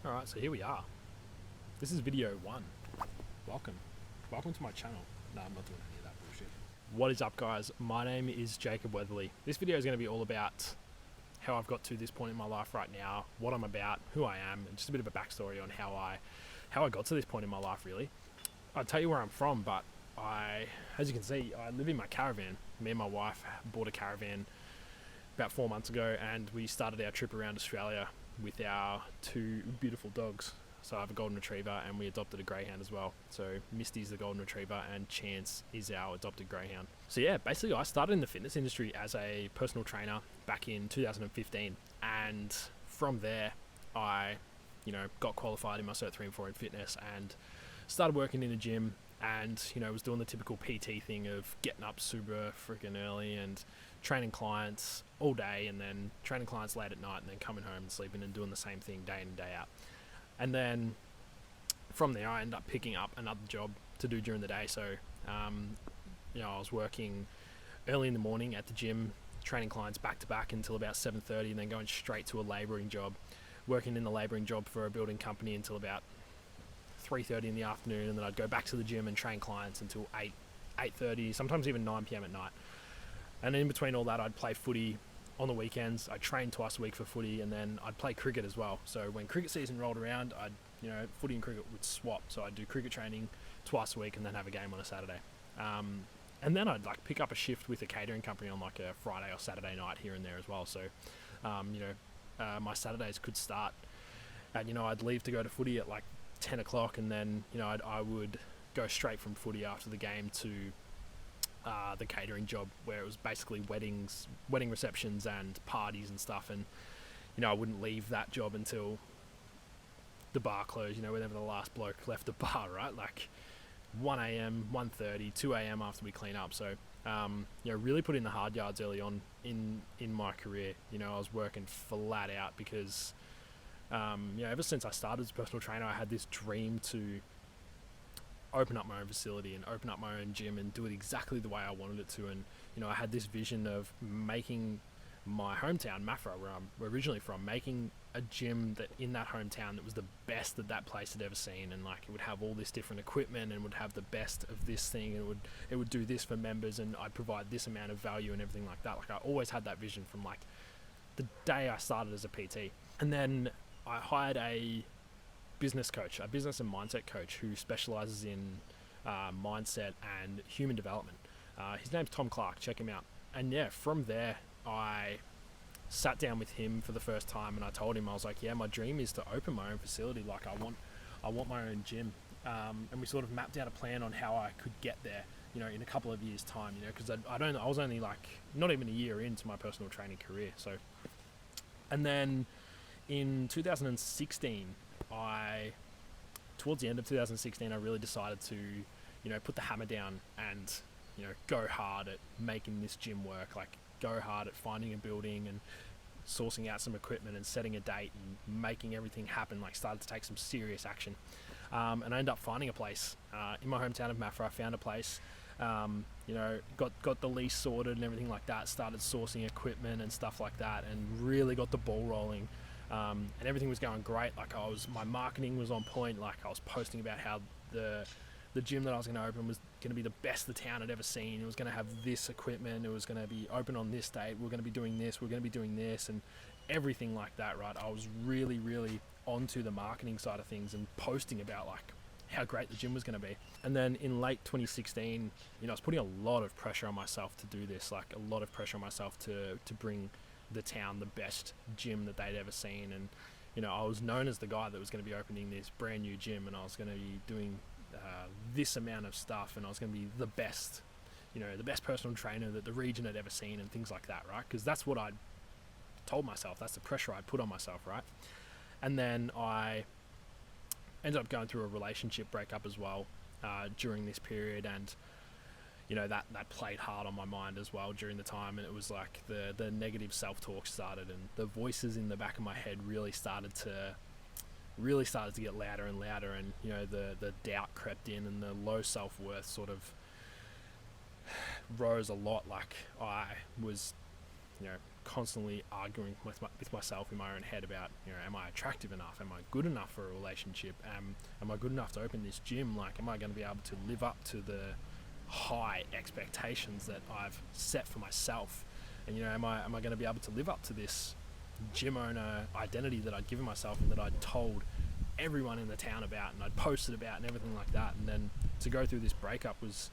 Alright, so here we are. This is video 1. Welcome. Welcome to my channel. No, I'm not doing any of that bullshit. What is up, guys? My name is Jacob Weatherley. This video is going to be all about how I've got to this point in my life right now, what I'm about, who I am, and just a bit of a backstory on how I got to this point in my life, really. I'll tell you where I'm from, but as you can see, I live in my caravan. Me and my wife bought a caravan about 4 months ago, and we started our trip around Australia with our 2 beautiful dogs. So I have a golden retriever, and we adopted a greyhound as well. So Misty's the golden retriever and Chance is our adopted greyhound. So yeah, basically I started in the fitness industry as a personal trainer back in 2015, and from there I got qualified in my Cert 3 and 4 in fitness and started working in a gym, and was doing the typical PT thing of getting up super freaking early and training clients all day, and then training clients late at night, and then coming home and sleeping and doing the same thing day in and day out. And then from there I ended up picking up another job to do during the day. So I was working early in the morning at the gym, training clients back to back until about 7:30, and then going straight to a labouring job, working in the labouring job for a building company until about 3:30 in the afternoon, and then I'd go back to the gym and train clients until 8:30, sometimes even 9 p.m. at night. And in between all that, I'd play footy on the weekends. I'd train twice a week for footy, and then I'd play cricket as well. So when cricket season rolled around, footy and cricket would swap. So I'd do cricket training twice a week and then have a game on a Saturday. And then I'd pick up a shift with a catering company on a Friday or Saturday night here and there as well. So, my Saturdays could start at, I'd leave to go to footy at 10 o'clock, and then, I would go straight from footy after the game to the catering job, where it was basically wedding receptions and parties and stuff. And, I wouldn't leave that job until the bar closed, whenever the last bloke left the bar, right? 1 a.m, 1:30, 2 a.m. after we clean up. So, really put in the hard yards early on in my career. I was working flat out because, ever since I started as a personal trainer, I had this dream to open up my own facility and open up my own gym and do it exactly the way I wanted it to. And, I had this vision of making my hometown, Maffra, where I'm originally from, making a gym that in that hometown that was the best that place had ever seen, and it would have all this different equipment and would have the best of this thing, and it would do this for members, and I'd provide this amount of value and everything like that. I always had that vision from the day I started as a PT. And then I hired a business coach, a business and mindset coach, who specializes in mindset and human development. His name's Tom Clark. Check him out. And yeah, from there I sat down with him for the first time, and I told him, I was like, yeah, my dream is to open my own facility. I want my own gym. And we sort of mapped out a plan on how I could get there, in a couple of years' time, because I was only not even a year into my personal training career. So, and then in 2016, towards the end of 2016, I really decided to, put the hammer down and, go hard at making this gym work. Go hard at finding a building and sourcing out some equipment and setting a date and making everything happen. Started to take some serious action. And I ended up finding a place in my hometown of Maffra. I found a place, got the lease sorted and everything like that. Started sourcing equipment and stuff like that, and really got the ball rolling. And everything was going great. My marketing was on point. I was posting about how the gym that I was going to open was going to be the best the town had ever seen. It was going to have this equipment. It was going to be open on this date. We're going to be doing this. We're going to be doing this, and everything like that, right? I was really, really onto the marketing side of things and posting about how great the gym was going to be. And then in late 2016, I was putting a lot of pressure on myself to do this, a lot of pressure on myself to bring the town the best gym that they'd ever seen. And I was known as the guy that was going to be opening this brand new gym, and I was going to be doing this amount of stuff, and I was going to be the best personal trainer that the region had ever seen, and things like that, right? Because that's what I'd told myself, that's the pressure I'd put on myself, right? And then I ended up going through a relationship breakup as well during this period, and that played hard on my mind as well during the time. And it was the negative self-talk started, and the voices in the back of my head really started to get louder and louder, and the doubt crept in, and the low self-worth sort of rose a lot. I was constantly arguing with myself in my own head about, am I attractive enough? Am I good enough for a relationship? Am I good enough to open this gym? Like, am I going to be able to live up to the high expectations that I've set for myself? And, am I going to be able to live up to this gym owner identity that I'd given myself and that I'd told everyone in the town about and I'd posted about and everything like that? And then to go through this breakup was,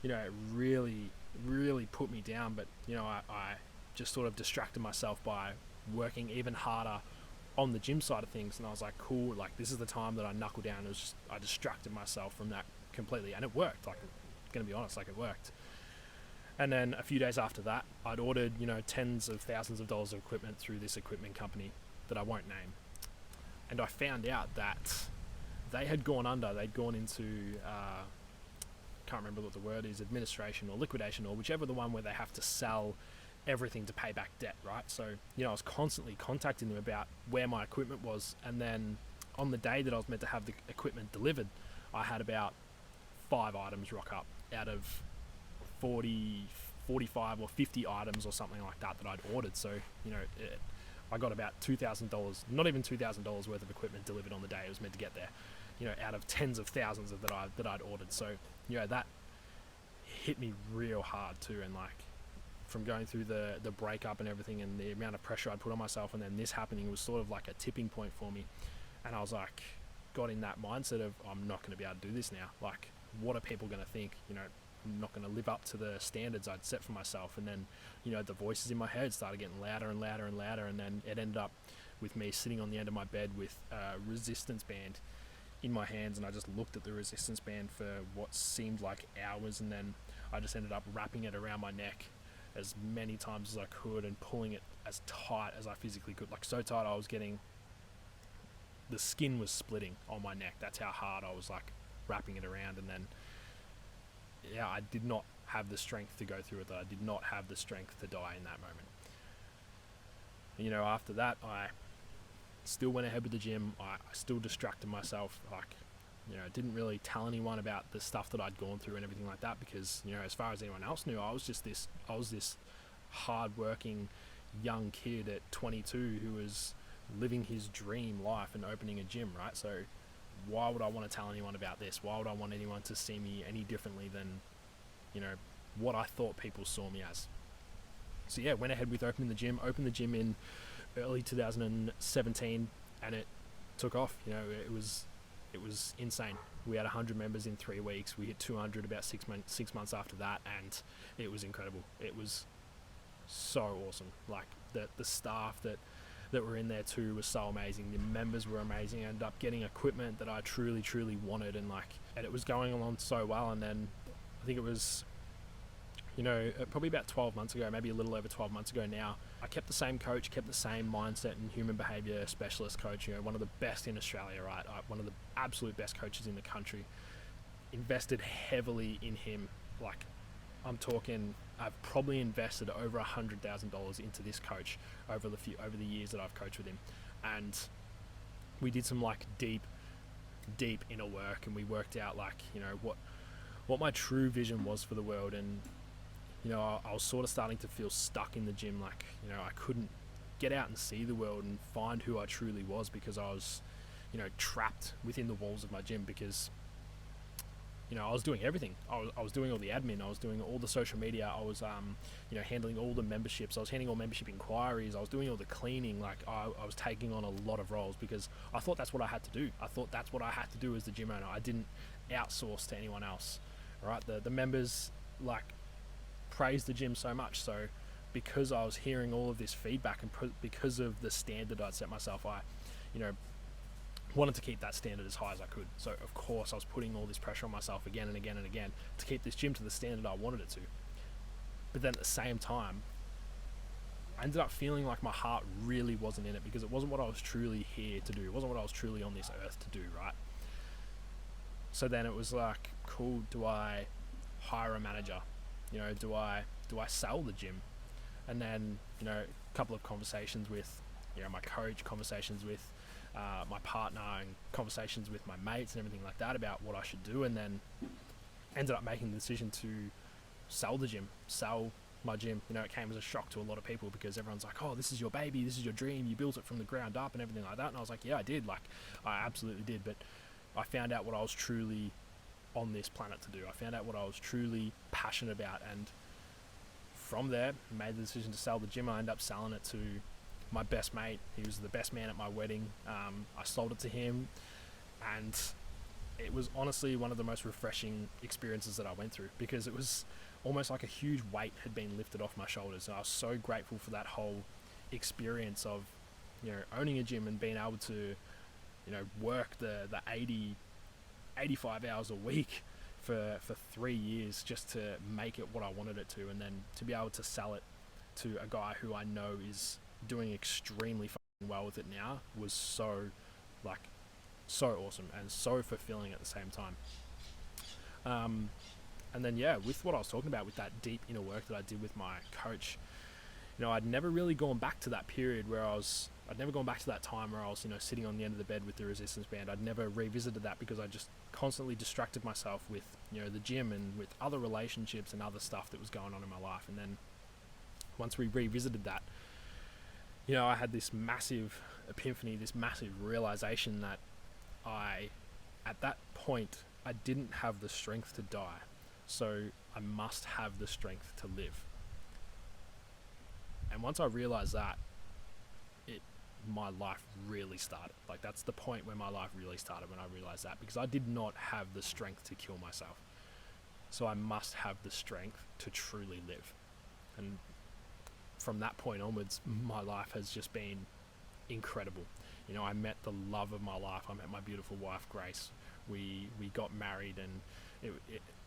it really, really put me down. But, I just sort of distracted myself by working even harder on the gym side of things. And I was like, cool, like this is the time that I knuckle down. I distracted myself from that completely, and it worked. Like, I'm gonna be honest, like it worked. And then a few days after that, I'd ordered, tens of thousands of dollars of equipment through this equipment company that I won't name. And I found out that they had gone under. They'd gone into, can't remember what the word is, administration or liquidation, or whichever the one where they have to sell everything to pay back debt, right? So, I was constantly contacting them about where my equipment was. And then on the day that I was meant to have the equipment delivered, I had about 5 items rock up out of 40, 45 or 50 items or something like that I'd ordered. So, I got about $2,000, not even $2,000 worth of equipment delivered on the day it was meant to get there, out of tens of thousands that I'd ordered. So, that hit me real hard too. And like, from going through the breakup and everything and the amount of pressure I'd put on myself, and then this happening was sort of like a tipping point for me. And I was like, got in that mindset of, I'm not going to be able to do this now. Like, what are people going to think? I'm not going to live up to the standards I'd set for myself. And then, the voices in my head started getting louder and louder and louder. And then it ended up with me sitting on the end of my bed with a resistance band in my hands. And I just looked at the resistance band for what seemed like hours. And then I just ended up wrapping it around my neck as many times as I could and pulling it as tight as I physically could. Like, so tight I was getting, the skin was splitting on my neck. That's how hard I was like wrapping it around. And then, I did not have the strength to go through it. I did not have the strength to die in that moment. After that, I still went ahead with the gym. I still distracted myself. Like, didn't really tell anyone about the stuff that I'd gone through and everything like that, because, as far as anyone else knew, I was this hard-working young kid at 22 who was living his dream life and opening a gym, right? So why would I want to tell anyone about this? Why would I want anyone to see me any differently than, what I thought people saw me as? So went ahead with opened the gym in early 2017, and it took off. It was insane. We had 100 members in 3 weeks. We hit 200 about 6 months after that, and it was incredible. It was so awesome. Like, the staff that were in there too was so amazing. The members were amazing. I ended up getting equipment that I truly, truly wanted, and it was going along so well. And then I think it was, probably about 12 months ago, maybe a little over 12 months ago now, I kept the same coach, kept the same mindset and human behavior specialist coach, one of the best in Australia, right? One of the absolute best coaches in the country. Invested heavily in him. Like, I'm talking, I've probably invested over $100,000 into this coach over the years that I've coached with him. And we did some deep inner work, and we worked out what my true vision was for the world. And I was sort of starting to feel stuck in the gym. I couldn't get out and see the world and find who I truly was, because I was, trapped within the walls of my gym, because, I was doing everything. I was doing all the admin. I was doing all the social media. I was, handling all the memberships. I was handling all membership inquiries. I was doing all the cleaning. I was taking on a lot of roles because I thought that's what I had to do. I thought that's what I had to do as the gym owner. I didn't outsource to anyone else, right? The members, praised the gym so much. So because I was hearing all of this feedback and because of the standard I'd set myself, I, wanted to keep that standard as high as I could. So of course I was putting all this pressure on myself again and again and again to keep this gym to the standard I wanted it to. But then at the same time, I ended up feeling like my heart really wasn't in it, because it wasn't what I was truly here to do. It wasn't what I was truly on this earth to do, right? So then it was like, cool, do I hire a manager? Do I sell the gym? And then, a couple of conversations with, my coach, conversations with my partner, and conversations with my mates and everything like that about what I should do. And then ended up making the decision to sell the gym, sell my gym. You know, it came as a shock to a lot of people because everyone's like, oh, this is your baby, this is your dream, you built it from the ground up and everything like that. And I was like, yeah, I did. Like, I absolutely did. But I found out what I was truly on this planet to do. I found out what I was truly passionate about, and from there, made the decision to sell the gym. I ended up selling it to my best mate. He was the best man at my wedding. I sold it to him, and it was honestly one of the most refreshing experiences that I went through, because it was almost like a huge weight had been lifted off my shoulders. And I was so grateful for that whole experience of, you know, owning a gym and being able to, you know, work the 85 hours a week for 3 years just to make it what I wanted it to, and then to be able to sell it to a guy who I know is doing extremely fucking well with it now was so awesome and so fulfilling at the same time. And then, yeah, with what I was talking about, with that deep inner work that I did with my coach, you know, I'd never really gone back to that period where I'd never gone back to that time where I was, you know, sitting on the end of the bed with the resistance band. I'd never revisited that because I just constantly distracted myself with, you know, the gym and with other relationships and other stuff that was going on in my life. And then once we revisited that, you know, I had this massive epiphany, this massive realization that at that point, I didn't have the strength to die. So I must have the strength to live. And once I realized that, my life really started. Like, that's the point where my life really started, when I realized that, because I did not have the strength to kill myself. So I must have the strength to truly live. And from that point onwards, my life has just been incredible. You know, I met the love of my life. I met my beautiful wife, Grace. We got married, and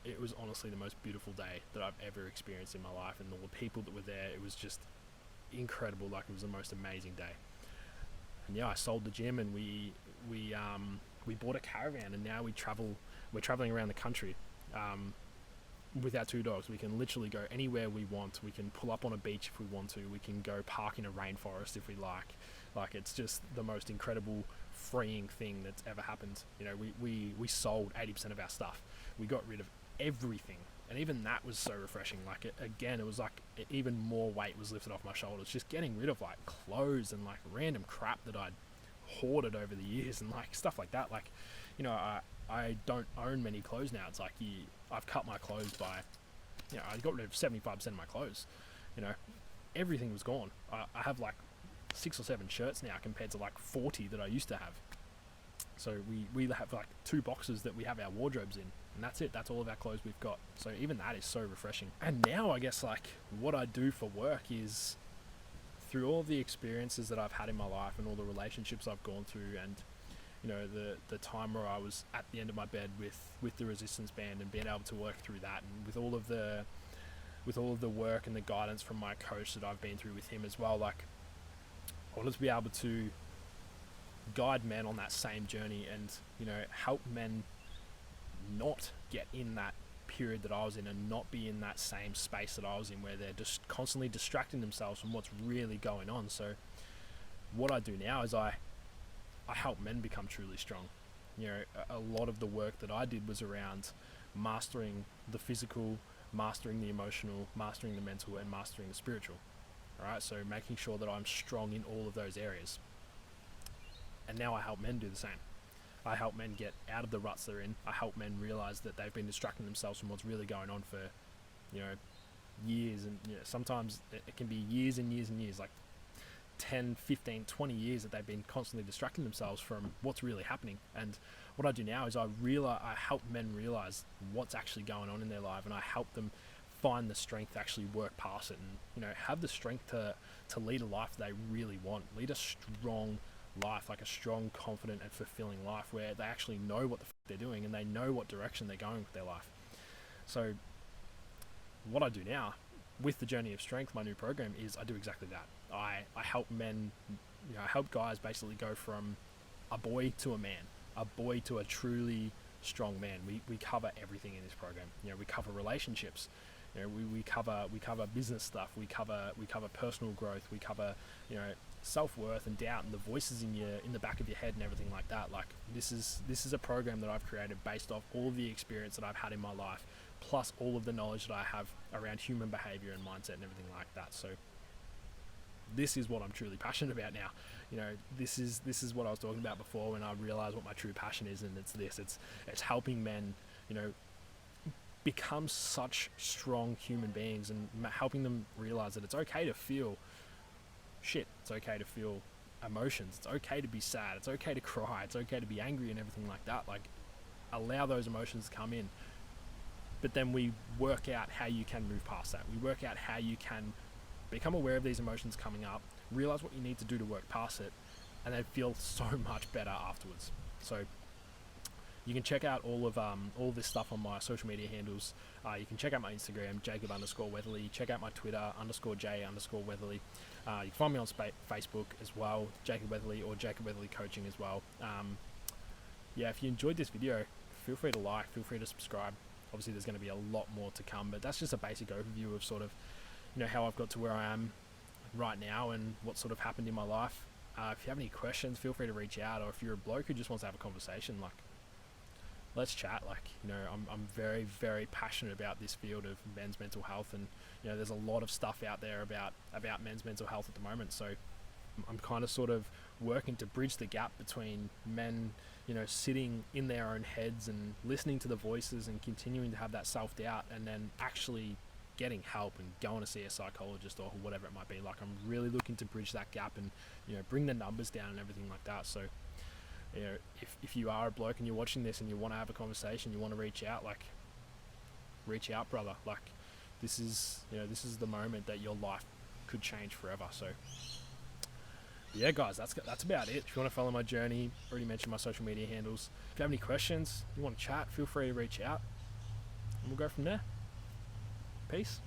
it was honestly the most beautiful day that I've ever experienced in my life. And all the people that were there, it was just incredible. Like, it was the most amazing day. And yeah, I sold the gym, and we bought a caravan, and now we're traveling around the country with our 2 dogs. We can literally go anywhere we want. We can pull up on a beach if we want to. We can go park in a rainforest if we like. Like, it's just the most incredible, freeing thing that's ever happened. You know, we sold 80% of our stuff. We got rid of everything, and even that was so refreshing. Like, it was like even more weight was lifted off my shoulders, just getting rid of like clothes and like random crap that I'd hoarded over the years, and like stuff like that. Like, you know, I don't own many clothes now. It's like I've cut my clothes by, you know, I got rid of 75% of my clothes. You know, everything was gone. I have like 6 or 7 shirts now compared to like 40 that I used to have. So we have like 2 boxes that we have our wardrobes in, and that's it. That's all of our clothes we've got. So even that is so refreshing. And now I guess like what I do for work is, through all the experiences that I've had in my life and all the relationships I've gone through, and you know, the time where I was at the end of my bed with the resistance band, and being able to work through that, and with all of the work and the guidance from my coach that I've been through with him as well, like, I wanted to be able to guide men on that same journey, and, you know, help men not get in that period that I was in, and not be in that same space that I was in, where they're just constantly distracting themselves from what's really going on. So what I do now is I help men become truly strong. You know, a lot of the work that I did was around mastering the physical, mastering the emotional, mastering the mental, and mastering the spiritual. Alright, so making sure that I'm strong in all of those areas. And now I help men do the same. I help men get out of the ruts they're in. I help men realize that they've been distracting themselves from what's really going on for, you know, years. And, you know, sometimes it can be years and years and years, like 10, 15, 20 years that they've been constantly distracting themselves from what's really happening. And what I do now is I help men realize what's actually going on in their life, and I help them find the strength to actually work past it, and, you know, have the strength to lead a life they really want. Lead a strong life, like a strong, confident, and fulfilling life, where they actually know what the they're doing, and they know what direction they're going with their life. So what I do now with the Journey of Strength, my new program, is I do exactly that. I help men, you know, I help guys basically go from a boy to a man, a boy to a truly strong man. We cover everything in this program. You know, we cover relationships. You know, we cover business stuff. We cover personal growth. We cover, you know, self-worth and doubt and the voices in the back of your head and everything like that. Like this is a program that I've created based off all of the experience that I've had in my life, plus all of the knowledge that I have around human behavior and mindset and everything like that. So this is what I'm truly passionate about now. You know, this is what I was talking about before when I realized what my true passion is, and it's helping men, you know, become such strong human beings and helping them realize that it's okay to feel shit. It's okay to feel emotions. It's okay to be sad. It's okay to cry. It's okay to be angry and everything like that. Like, allow those emotions to come in. But then we work out how you can move past that. We work out how you can become aware of these emotions coming up, realize what you need to do to work past it, and then feel so much better afterwards. So you can check out all this stuff on my social media handles. You can check out my Instagram, Jacob_Weatherley. Check out my Twitter, _J_Weatherley. You can find me on Facebook as well, Jacob Weatherley, or Jacob Weatherley Coaching as well. Yeah, if you enjoyed this video, feel free to like, feel free to subscribe. Obviously there's going to be a lot more to come, but that's just a basic overview of sort of, you know, how I've got to where I am right now and what sort of happened in my life. If you have any questions, feel free to reach out, or if you're a bloke who just wants to have a conversation, like, let's chat. Like, you know, I'm very, very passionate about this field of men's mental health, and you know, there's a lot of stuff out there about men's mental health at the moment. So I'm kind of sort of working to bridge the gap between men, you know, sitting in their own heads and listening to the voices and continuing to have that self-doubt, and then actually getting help and going to see a psychologist or whatever it might be. Like, I'm really looking to bridge that gap and, you know, bring the numbers down and everything like that. So, you know, if you are a bloke and you're watching this and you want to have a conversation, you want to reach out, like, reach out, brother. Like, this is the moment that your life could change forever. So yeah, guys, that's about it. If you want to follow my journey, already mentioned my social media handles. If you have any questions, you want to chat, feel free to reach out, and we'll go from there. Peace.